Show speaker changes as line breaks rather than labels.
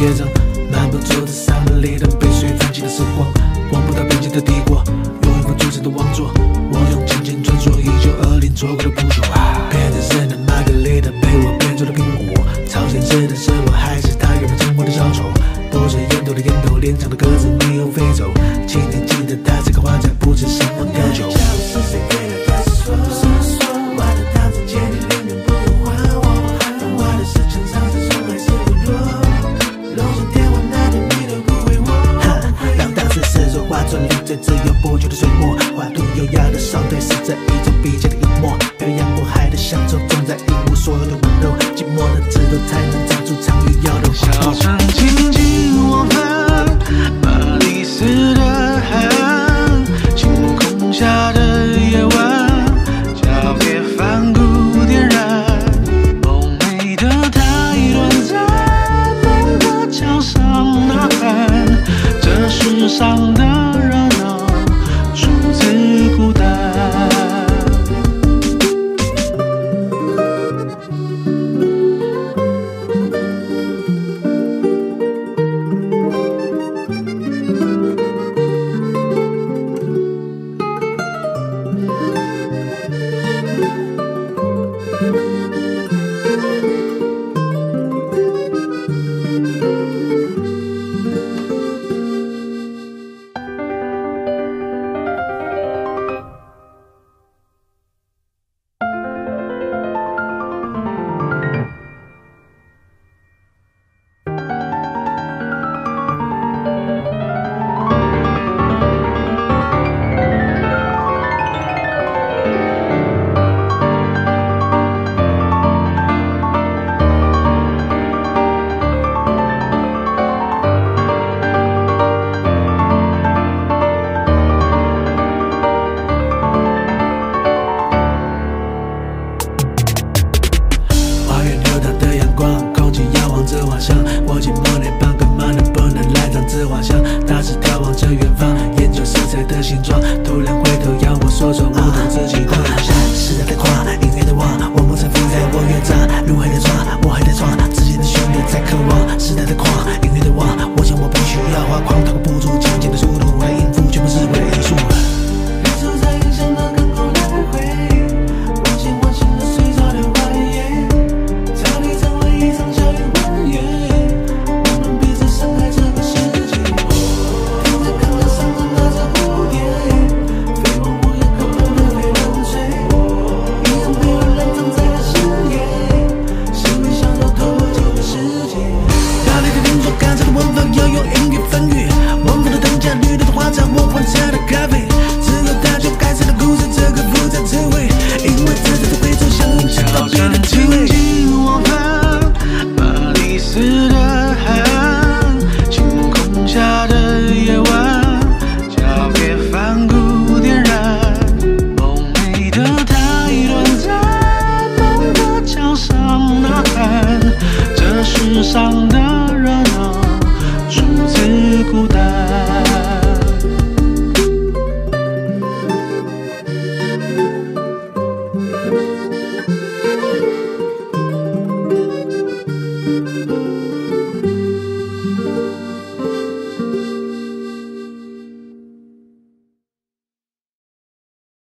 业障，漫步桌子上的列灯，被水泛起的时光，望不到边境的帝国，用一方铸成的王座，我用金钱传说1920错过的不朽。变成神的玛格丽特被我变成了苹果，超现实的生活还是他原本生活的小丑，不是烟斗的烟斗，脸上的鸽子没有飞走，请你记得他这个画家不是什么雕酒。最自由不羁的水墨，画图优雅的双腿是这一种笔尖的隐没，表扬我海的乡愁总在荧幕所有的温柔，寂寞的指头才能找出常欲要的黄豆。
小城静静我们，巴黎斯的海岸，星空下的夜晚，交给梵谷点燃，梦寐的太短暂，梦的桥上呐喊，这世上的孤单。
我寂寞那帮干嘛能不能来张自画像？大致眺望着远方，研究色彩的形状。突然回头要我说出不懂自己的想象。时代的跨，音乐的网，我梦曾浮在我乐章。路黑的窗，我还在闯，自己的旋律在渴望。时代的跨，音乐的网，我想我不需要画框，踏个步骤，渐渐的速度，我的音符全部是为了艺术。
日出在影响的更高来回，忘情忘情的水草流蜿蜒，逃离成为一场校园欢愉。上